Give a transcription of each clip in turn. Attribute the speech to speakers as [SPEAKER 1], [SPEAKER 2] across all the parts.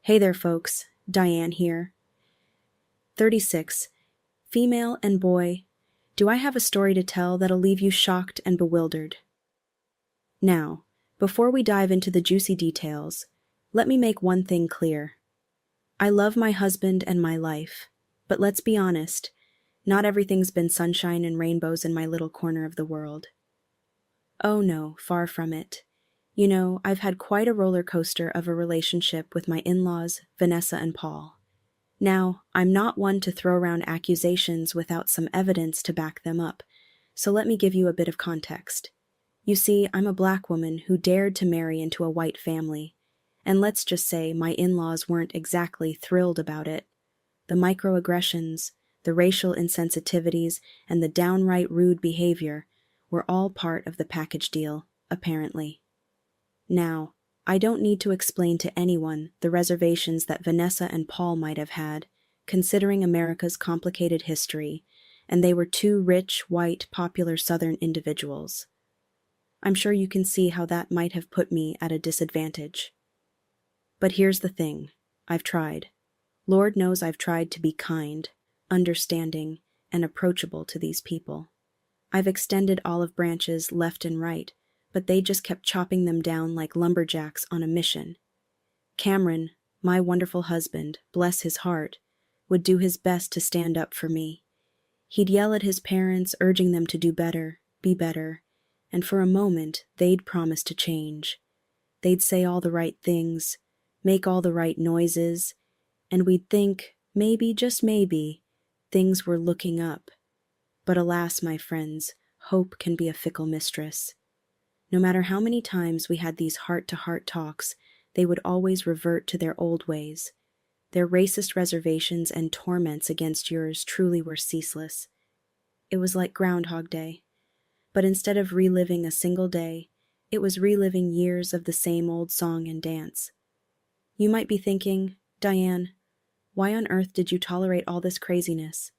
[SPEAKER 1] Hey there, folks. Diane here. 36. Female and boy. Do I have a story to tell that'll leave you shocked and bewildered? Now, before we dive into the juicy details, let me make one thing clear. I love my husband and my life, but let's be honest, not everything's been sunshine and rainbows in my little corner of the world. Oh no, far from it. I've had quite a roller coaster of a relationship with my in-laws, Vanessa and Paul. Now, I'm not one to throw around accusations without some evidence to back them up, so let me give you a bit of context. You see, I'm a black woman who dared to marry into a white family, and let's just say my in-laws weren't exactly thrilled about it. The microaggressions, the racial insensitivities, and the downright rude behavior were all part of the package deal, apparently. Now, I don't need to explain to anyone the reservations that Vanessa and Paul might have had, considering America's complicated history, and they were two rich, white, popular Southern individuals. I'm sure you can see how that might have put me at a disadvantage. But here's the thing. I've tried. Lord knows I've tried to be kind, understanding, and approachable to these people. I've extended olive branches left and right, but they just kept chopping them down like lumberjacks on a mission. Cameron, my wonderful husband, bless his heart, would do his best to stand up for me. He'd yell at his parents, urging them to do better, be better, and for a moment they'd promise to change. They'd say all the right things, make all the right noises, and we'd think, maybe, just maybe, things were looking up. But alas, my friends, hope can be a fickle mistress. No matter how many times we had these heart-to-heart talks, they would always revert to their old ways. Their racist reservations and torments against yours truly were ceaseless. It was like Groundhog Day. But instead of reliving a single day, it was reliving years of the same old song and dance. You might be thinking, Diane, why on earth did you tolerate all this craziness?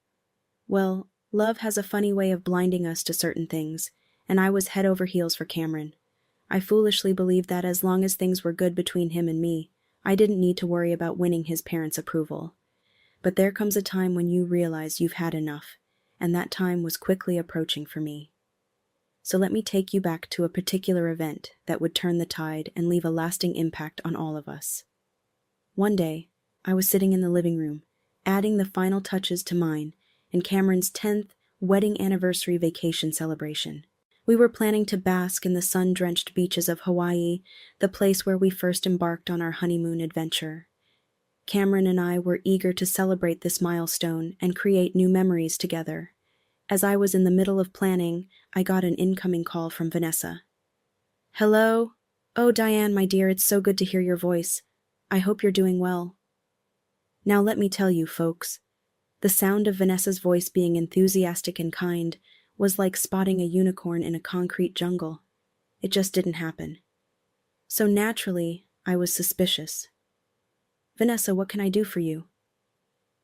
[SPEAKER 1] Well, love has a funny way of blinding us to certain things, and I was head over heels for Cameron. I foolishly believed that as long as things were good between him and me, I didn't need to worry about winning his parents' approval. But there comes a time when you realize you've had enough, and that time was quickly approaching for me. So let me take you back to a particular event that would turn the tide and leave a lasting impact on all of us. One day, I was sitting in the living room, adding the final touches to mine and Cameron's 10th wedding anniversary vacation celebration. We were planning to bask in the sun-drenched beaches of Hawaii, the place where we first embarked on our honeymoon adventure. Cameron and I were eager to celebrate this milestone and create new memories together. As I was in the middle of planning, I got an incoming call from Vanessa. Hello? Oh, Diane, my dear, it's so good to hear your voice. I hope you're doing well. Now let me tell you, folks. The sound of Vanessa's voice being enthusiastic and kind was like spotting a unicorn in a concrete jungle. It just didn't happen. So naturally, I was suspicious. Vanessa, what can I do for you?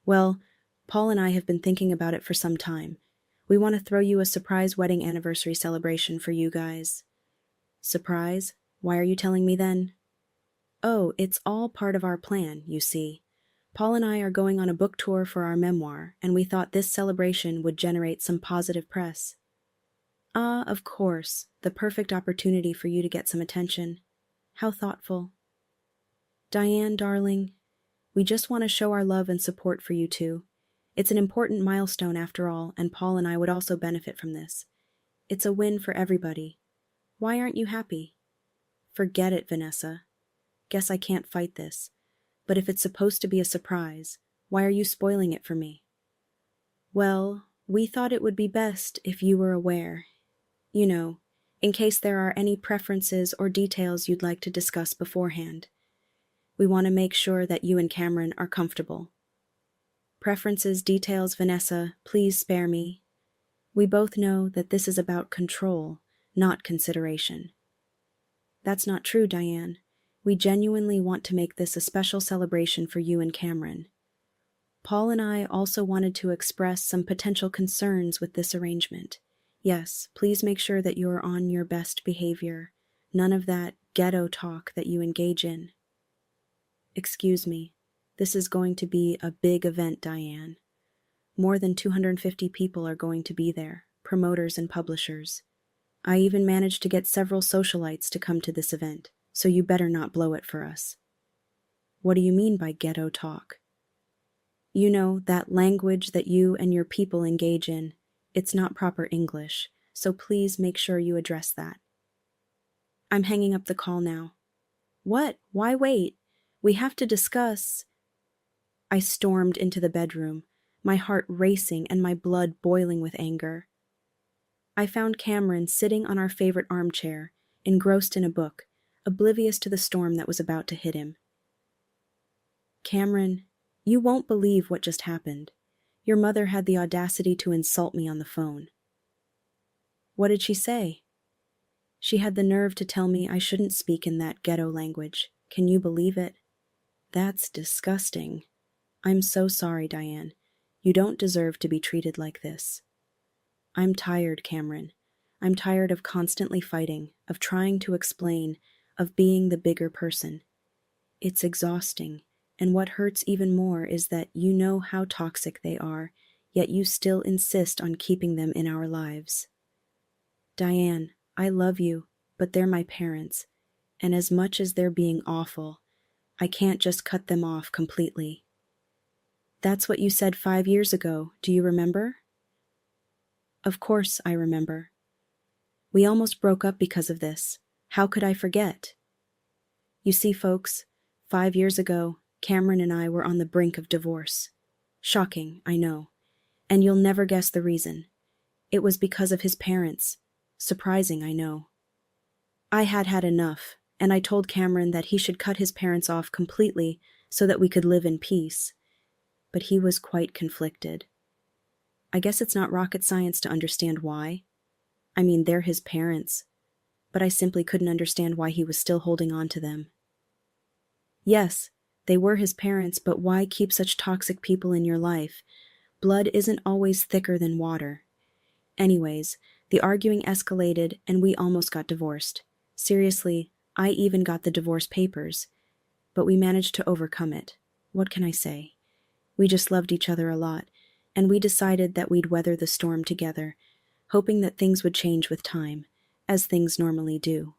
[SPEAKER 1] Well, Paul and I have been thinking about it for some time. We want to throw you a surprise wedding anniversary celebration for you guys. Surprise? Why are you telling me then? Oh, it's all part of our plan, you see. Paul and I are going on a book tour for our memoir, and we thought this celebration would generate some positive press. Ah, of course, the perfect opportunity for you to get some attention. How thoughtful. Diane, darling, we just want to show our love and support for you two. It's an important milestone after all, and Paul and I would also benefit from this. It's a win for everybody. Why aren't you happy? Forget it, Vanessa. Guess I can't fight this. But if it's supposed to be a surprise, why are you spoiling it for me? Well, we thought it would be best if you were aware. In case there are any preferences or details you'd like to discuss beforehand. We want to make sure that you and Cameron are comfortable. Preferences, details, Vanessa, please spare me. We both know that this is about control, not consideration. That's not true, Diane. We genuinely want to make this a special celebration for you and Cameron. Paul and I also wanted to express some potential concerns with this arrangement. Yes, please make sure that you're on your best behavior. None of that ghetto talk that you engage in. Excuse me. This is going to be a big event, Diane. More than 250 people are going to be there, promoters and publishers. I even managed to get several socialites to come to this event, so you better not blow it for us. What do you mean by ghetto talk? You know, that language that you and your people engage in. It's not proper English, so please make sure you address that. I'm hanging up the call now. What? Why wait? We have to discuss. I stormed into the bedroom, my heart racing and my blood boiling with anger. I found Cameron sitting on our favorite armchair, engrossed in a book, oblivious to the storm that was about to hit him. Cameron, you won't believe what just happened. Your mother had the audacity to insult me on the phone. What did she say? She had the nerve to tell me I shouldn't speak in that ghetto language. Can you believe it? That's disgusting. I'm so sorry, Diane. You don't deserve to be treated like this. I'm tired, Cameron. I'm tired of constantly fighting, of trying to explain, of being the bigger person. It's exhausting, and what hurts even more is that you know how toxic they are, yet you still insist on keeping them in our lives. Diane, I love you, but they're my parents, and as much as they're being awful, I can't just cut them off completely. That's what you said 5 years ago, do you remember? Of course I remember. We almost broke up because of this. How could I forget? You see, folks, 5 years ago, Cameron and I were on the brink of divorce. Shocking, I know. And you'll never guess the reason. It was because of his parents. Surprising, I know. I had enough, and I told Cameron that he should cut his parents off completely so that we could live in peace. But he was quite conflicted. I guess it's not rocket science to understand why. I mean, they're his parents. But I simply couldn't understand why he was still holding on to them. Yes, they were his parents, but why keep such toxic people in your life? Blood isn't always thicker than water. Anyways, the arguing escalated and we almost got divorced. Seriously, I even got the divorce papers. But we managed to overcome it. What can I say? We just loved each other a lot, and we decided that we'd weather the storm together, hoping that things would change with time, as things normally do.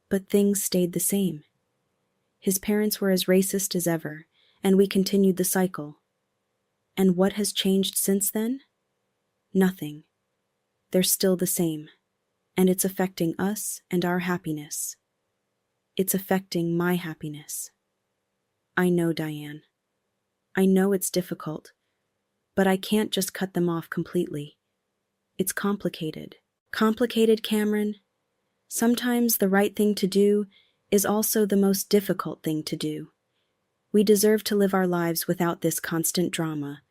[SPEAKER 1] But things stayed the same. His parents were as racist as ever, and we continued the cycle. And what has changed since then? Nothing. They're still the same, and it's affecting us and our happiness. It's affecting my happiness. I know, Diane. I know it's difficult, but I can't just cut them off completely. It's complicated. Complicated, Cameron? Sometimes the right thing to do is also the most difficult thing to do. We deserve to live our lives without this constant drama,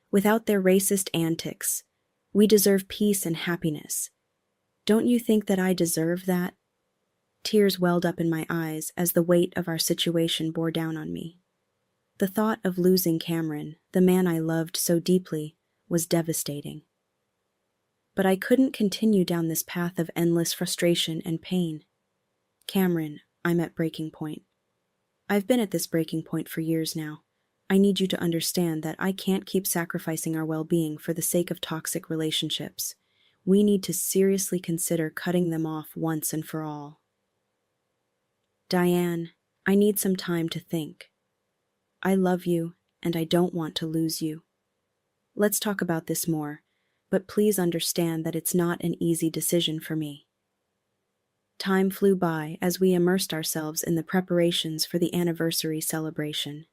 [SPEAKER 1] without their racist antics. We deserve peace and happiness. Don't you think that I deserve that? Tears welled up in my eyes as the weight of our situation bore down on me. The thought of losing Cameron, the man I loved so deeply, was devastating. But I couldn't continue down this path of endless frustration and pain. Cameron, I'm at breaking point. I've been at this breaking point for years now. I need you to understand that I can't keep sacrificing our well-being for the sake of toxic relationships. We need to seriously consider cutting them off once and for all. Diane, I need some time to think. I love you, and I don't want to lose you. Let's talk about this more, but please understand that it's not an easy decision for me. Time flew by as we immersed ourselves in the preparations for the anniversary celebration.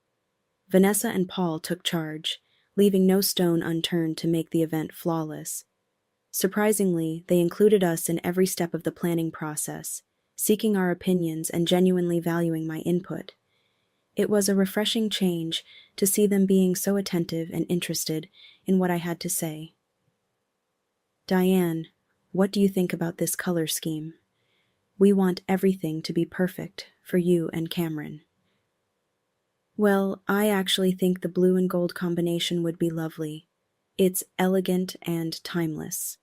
[SPEAKER 1] Vanessa and Paul took charge, leaving no stone unturned to make the event flawless. Surprisingly, they included us in every step of the planning process, seeking our opinions and genuinely valuing my input. It was a refreshing change to see them being so attentive and interested in what I had to say. Diane, what do you think about this color scheme? We want everything to be perfect for you and Cameron. Well, I actually think the blue and gold combination would be lovely. It's elegant and timeless.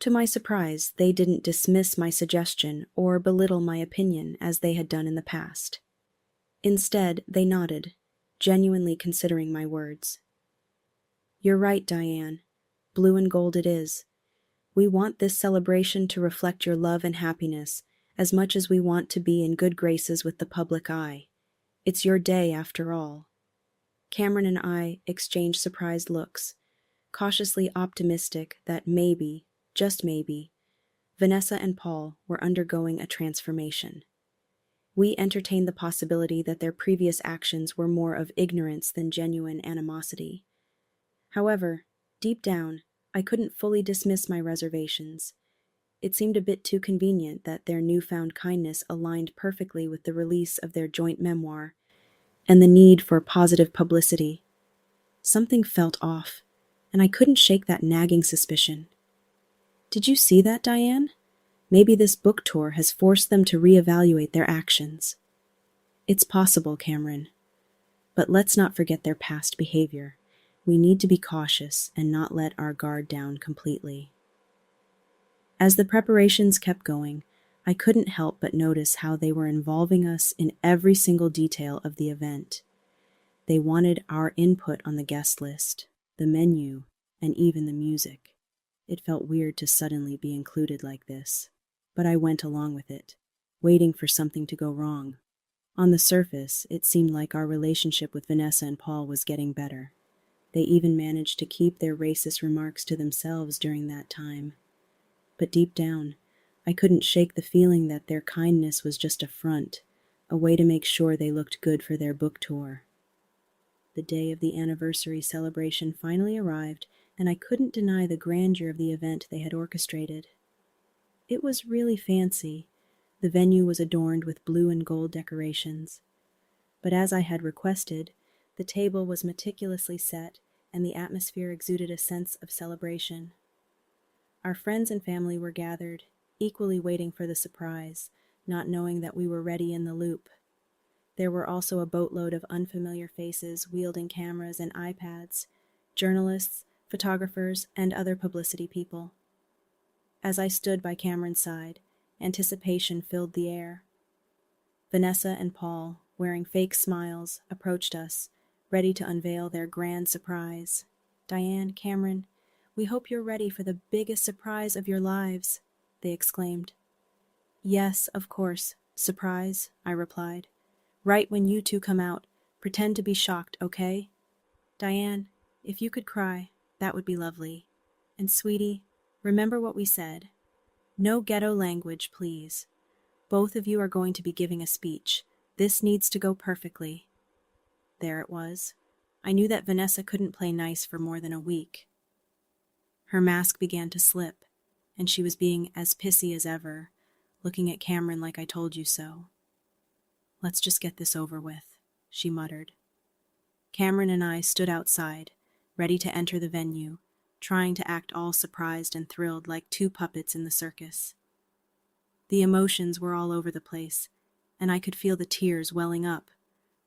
[SPEAKER 1] To my surprise, they didn't dismiss my suggestion or belittle my opinion as they had done in the past. Instead, they nodded, genuinely considering my words. You're right, Diane. Blue and gold it is. We want this celebration to reflect your love and happiness, as much as we want to be in good graces with the public eye. It's your day, after all. Cameron and I exchanged surprised looks, cautiously optimistic that maybe, just maybe, Vanessa and Paul were undergoing a transformation. We entertained the possibility that their previous actions were more of ignorance than genuine animosity. However, deep down, I couldn't fully dismiss my reservations. It seemed a bit too convenient that their newfound kindness aligned perfectly with the release of their joint memoir and the need for positive publicity. Something felt off, and I couldn't shake that nagging suspicion. Did you see that, Diane? Maybe this book tour has forced them to reevaluate their actions. It's possible, Cameron. But let's not forget their past behavior. We need to be cautious and not let our guard down completely. As the preparations kept going, I couldn't help but notice how they were involving us in every single detail of the event. They wanted our input on the guest list, the menu, and even the music. It felt weird to suddenly be included like this, but I went along with it, waiting for something to go wrong. On the surface, it seemed like our relationship with Vanessa and Paul was getting better. They even managed to keep their racist remarks to themselves during that time. But deep down, I couldn't shake the feeling that their kindness was just a front, a way to make sure they looked good for their book tour. The day of the anniversary celebration finally arrived, and I couldn't deny the grandeur of the event they had orchestrated. It was really fancy. The venue was adorned with blue and gold decorations. But as I had requested, the table was meticulously set, and the atmosphere exuded a sense of celebration. Our friends and family were gathered, equally waiting for the surprise, not knowing that we were ready in the loop. There were also a boatload of unfamiliar faces wielding cameras and iPads, journalists, photographers, and other publicity people. As I stood by Cameron's side, anticipation filled the air. Vanessa and Paul, wearing fake smiles, approached us, ready to unveil their grand surprise. Diane, Cameron, we hope you're ready for the biggest surprise of your lives, they exclaimed. Yes, of course, surprise, I replied. Right when you two come out, pretend to be shocked, okay? Diane, if you could cry, that would be lovely. And sweetie, remember what we said. No ghetto language, please. Both of you are going to be giving a speech. This needs to go perfectly. There it was. I knew that Vanessa couldn't play nice for more than a week. Her mask began to slip, and she was being as pissy as ever, looking at Cameron like I told you so. Let's just get this over with, she muttered. Cameron and I stood outside, ready to enter the venue, trying to act all surprised and thrilled like two puppets in the circus. The emotions were all over the place, and I could feel the tears welling up,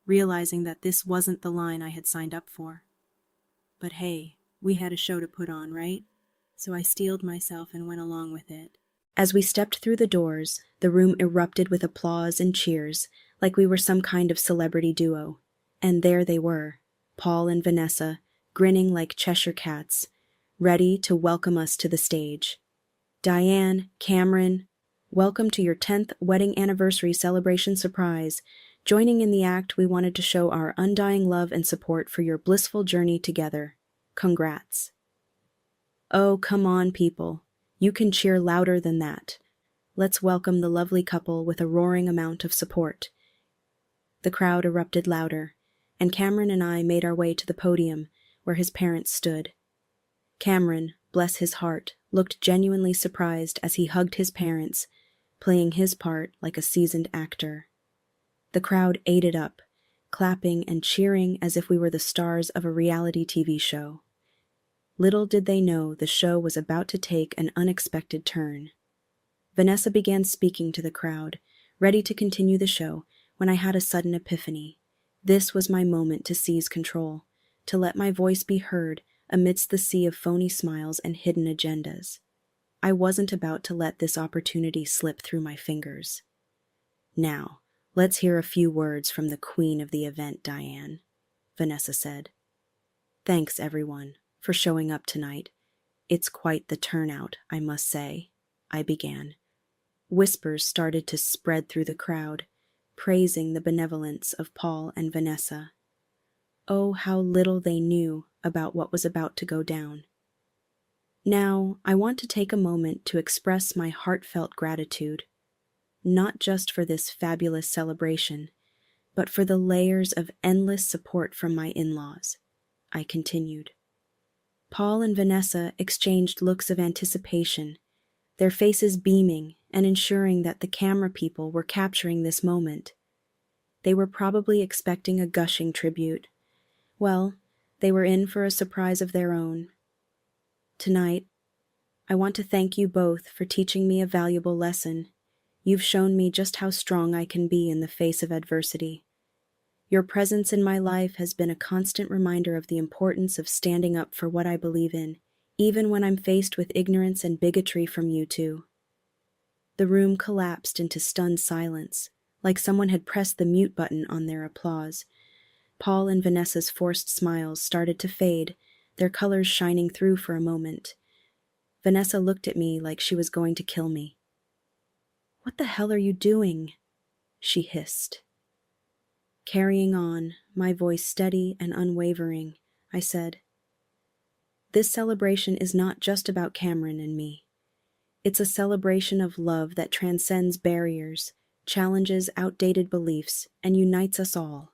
[SPEAKER 1] realizing that this wasn't the line I had signed up for. But hey, we had a show to put on, right? So I steeled myself and went along with it. As we stepped through the doors, the room erupted with applause and cheers, like we were some kind of celebrity duo. And there they were, Paul and Vanessa, grinning like Cheshire cats, ready to welcome us to the stage. Diane, Cameron, welcome to your 10th wedding anniversary celebration surprise. Joining in the act, we wanted to show our undying love and support for your blissful journey together. Congrats. Oh, come on, people. You can cheer louder than that. Let's welcome the lovely couple with a roaring amount of support. The crowd erupted louder, and Cameron and I made our way to the podium, where his parents stood. Cameron, bless his heart, looked genuinely surprised as he hugged his parents, playing his part like a seasoned actor. The crowd ate it up, clapping and cheering as if we were the stars of a reality TV show. Little did they know the show was about to take an unexpected turn. Vanessa began speaking to the crowd, ready to continue the show, when I had a sudden epiphany. This was my moment to seize control, to let my voice be heard amidst the sea of phony smiles and hidden agendas. I wasn't about to let this opportunity slip through my fingers. Now, Let's hear a few words from the queen of the event, Diane, Vanessa said. Thanks, everyone, for showing up tonight. It's quite the turnout, I must say, I began. Whispers started to spread through the crowd, praising the benevolence of Paul and Vanessa. Oh, how little they knew about what was about to go down. Now, I want to take a moment to express my heartfelt gratitude, not just for this fabulous celebration, but for the layers of endless support from my in-laws, I continued. Paul and Vanessa exchanged looks of anticipation, their faces beaming and ensuring that the camera people were capturing this moment. They were probably expecting a gushing tribute. Well, they were in for a surprise of their own. Tonight, I want to thank you both for teaching me a valuable lesson. You've shown me just how strong I can be in the face of adversity. Your presence in my life has been a constant reminder of the importance of standing up for what I believe in, even when I'm faced with ignorance and bigotry from you two. The room collapsed into stunned silence, like someone had pressed the mute button on their applause. Paul and Vanessa's forced smiles started to fade, their colors shining through for a moment. Vanessa looked at me like she was going to kill me. "What the hell are you doing?" she hissed. Carrying on, my voice steady and unwavering, I said, "This celebration is not just about Cameron and me. It's a celebration of love that transcends barriers, challenges outdated beliefs, and unites us all.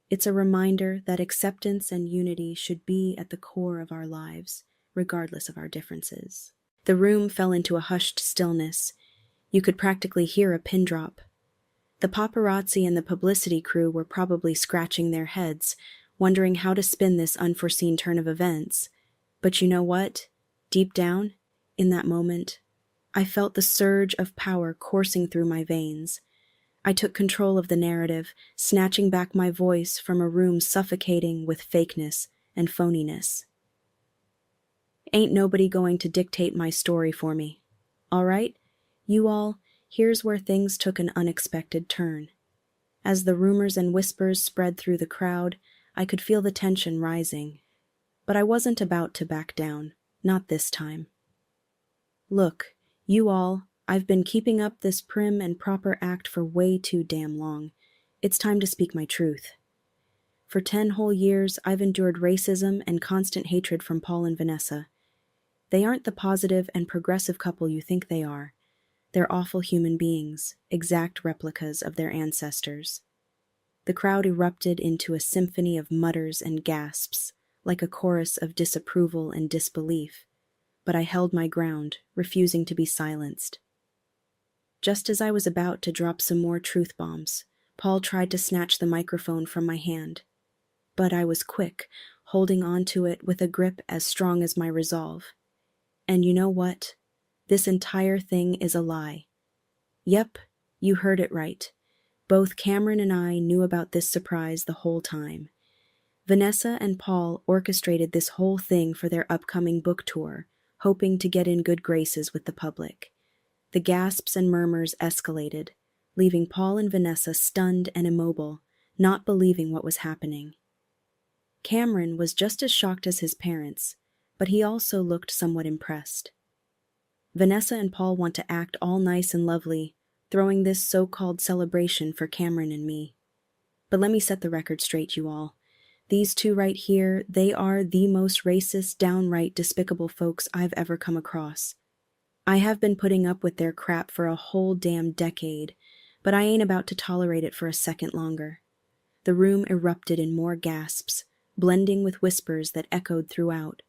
[SPEAKER 1] It's a reminder that acceptance and unity should be at the core of our lives, regardless of our differences." The room fell into a hushed stillness. You could practically hear a pin drop. The paparazzi and the publicity crew were probably scratching their heads, wondering how to spin this unforeseen turn of events. But you know what? Deep down, in that moment, I felt the surge of power coursing through my veins. I took control of the narrative, snatching back my voice from a room suffocating with fakeness and phoniness. Ain't nobody going to dictate my story for me. All right? You all, here's where things took an unexpected turn. As the rumors and whispers spread through the crowd, I could feel the tension rising. But I wasn't about to back down, not this time. Look, you all, I've been keeping up this prim and proper act for way too damn long. It's time to speak my truth. For 10 whole years, I've endured racism and constant hatred from Paul and Vanessa. They aren't the positive and progressive couple you think they are. They're awful human beings, exact replicas of their ancestors. The crowd erupted into a symphony of mutters and gasps, like a chorus of disapproval and disbelief. But I held my ground, refusing to be silenced. Just as I was about to drop some more truth bombs, Paul tried to snatch the microphone from my hand. But I was quick, holding on to it with a grip as strong as my resolve. And you know what? This entire thing is a lie. Yep, you heard it right. Both Cameron and I knew about this surprise the whole time. Vanessa and Paul orchestrated this whole thing for their upcoming book tour, hoping to get in good graces with the public. The gasps and murmurs escalated, leaving Paul and Vanessa stunned and immobile, not believing what was happening. Cameron was just as shocked as his parents, but he also looked somewhat impressed. Vanessa and Paul want to act all nice and lovely, throwing this so-called celebration for Cameron and me. But let me set the record straight, you all. These two right here, they are the most racist, downright despicable folks I've ever come across. I have been putting up with their crap for a whole damn decade, but I ain't about to tolerate it for a second longer. The room erupted in more gasps, blending with whispers that echoed throughout.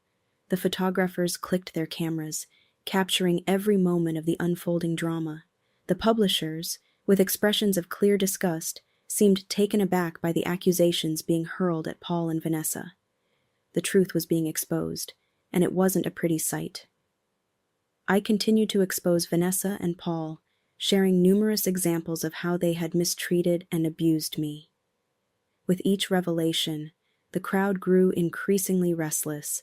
[SPEAKER 1] The photographers clicked their cameras, capturing every moment of the unfolding drama. The publishers, with expressions of clear disgust, seemed taken aback by the accusations being hurled at Paul and Vanessa. The truth was being exposed, and it wasn't a pretty sight. I continued to expose Vanessa and Paul, sharing numerous examples of how they had mistreated and abused me. With each revelation, the crowd grew increasingly restless,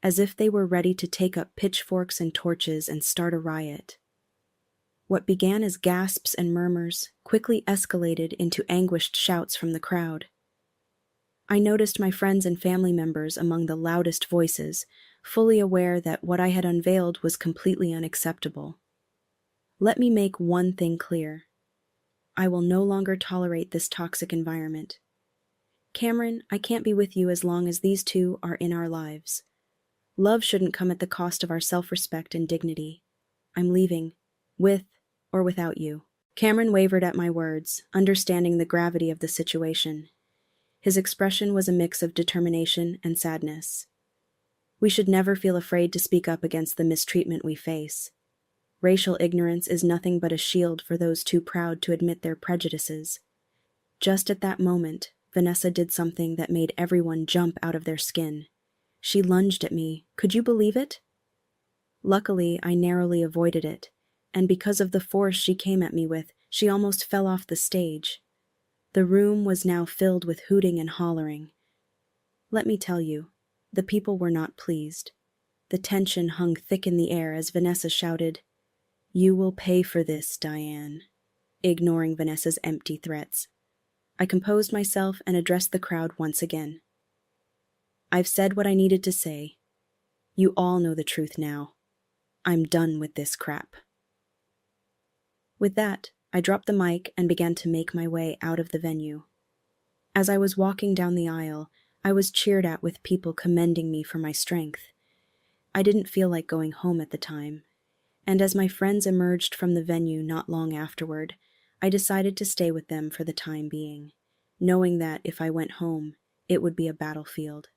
[SPEAKER 1] as if they were ready to take up pitchforks and torches and start a riot. What began as gasps and murmurs quickly escalated into anguished shouts from the crowd. I noticed my friends and family members among the loudest voices, fully aware that what I had unveiled was completely unacceptable. Let me make one thing clear. I will no longer tolerate this toxic environment. Cameron, I can't be with you as long as these two are in our lives. Love shouldn't come at the cost of our self-respect and dignity. I'm leaving, with or without you. Cameron wavered at my words, understanding the gravity of the situation. His expression was a mix of determination and sadness. We should never feel afraid to speak up against the mistreatment we face. Racial ignorance is nothing but a shield for those too proud to admit their prejudices. Just at that moment, Vanessa did something that made everyone jump out of their skin. She lunged at me. Could you believe it? Luckily, I narrowly avoided it, and because of the force she came at me with, she almost fell off the stage. The room was now filled with hooting and hollering. Let me tell you, the people were not pleased. The tension hung thick in the air as Vanessa shouted, "You will pay for this, Diane," ignoring Vanessa's empty threats. I composed myself and addressed the crowd once again. I've said what I needed to say. You all know the truth now. I'm done with this crap. With that, I dropped the mic and began to make my way out of the venue. As I was walking down the aisle, I was cheered at with people commending me for my strength. I didn't feel like going home at the time, and as my friends emerged from the venue not long afterward, I decided to stay with them for the time being, knowing that if I went home, it would be a battlefield.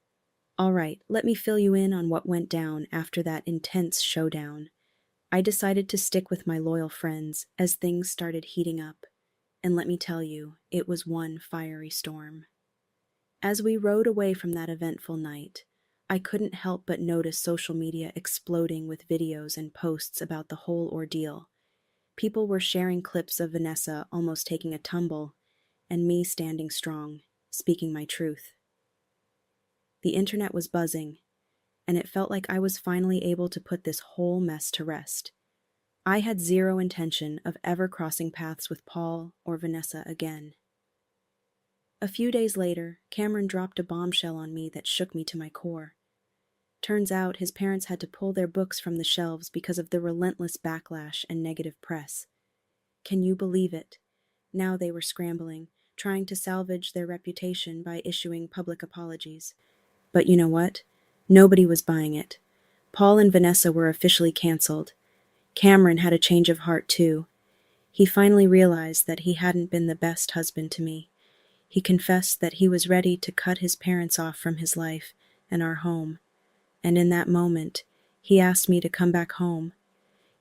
[SPEAKER 1] All right, let me fill you in on what went down after that intense showdown. I decided to stick with my loyal friends as things started heating up, and let me tell you, it was one fiery storm. As we rode away from that eventful night, I couldn't help but notice social media exploding with videos and posts about the whole ordeal. People were sharing clips of Vanessa almost taking a tumble, and me standing strong, speaking my truth. The internet was buzzing, and it felt like I was finally able to put this whole mess to rest. I had zero intention of ever crossing paths with Paul or Vanessa again. A few days later, Cameron dropped a bombshell on me that shook me to my core. Turns out his parents had to pull their books from the shelves because of the relentless backlash and negative press. Can you believe it? Now they were scrambling, trying to salvage their reputation by issuing public apologies. But you know what? Nobody was buying it. Paul and Vanessa were officially canceled. Cameron had a change of heart too. He finally realized that he hadn't been the best husband to me. He confessed that he was ready to cut his parents off from his life and our home. And in that moment, he asked me to come back home.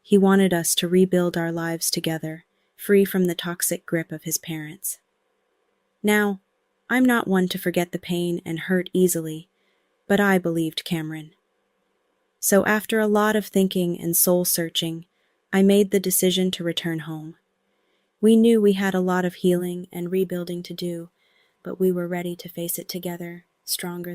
[SPEAKER 1] He wanted us to rebuild our lives together, free from the toxic grip of his parents. Now, I'm not one to forget the pain and hurt easily, but I believed Cameron. So after a lot of thinking and soul-searching, I made the decision to return home. We knew we had a lot of healing and rebuilding to do, but we were ready to face it together, stronger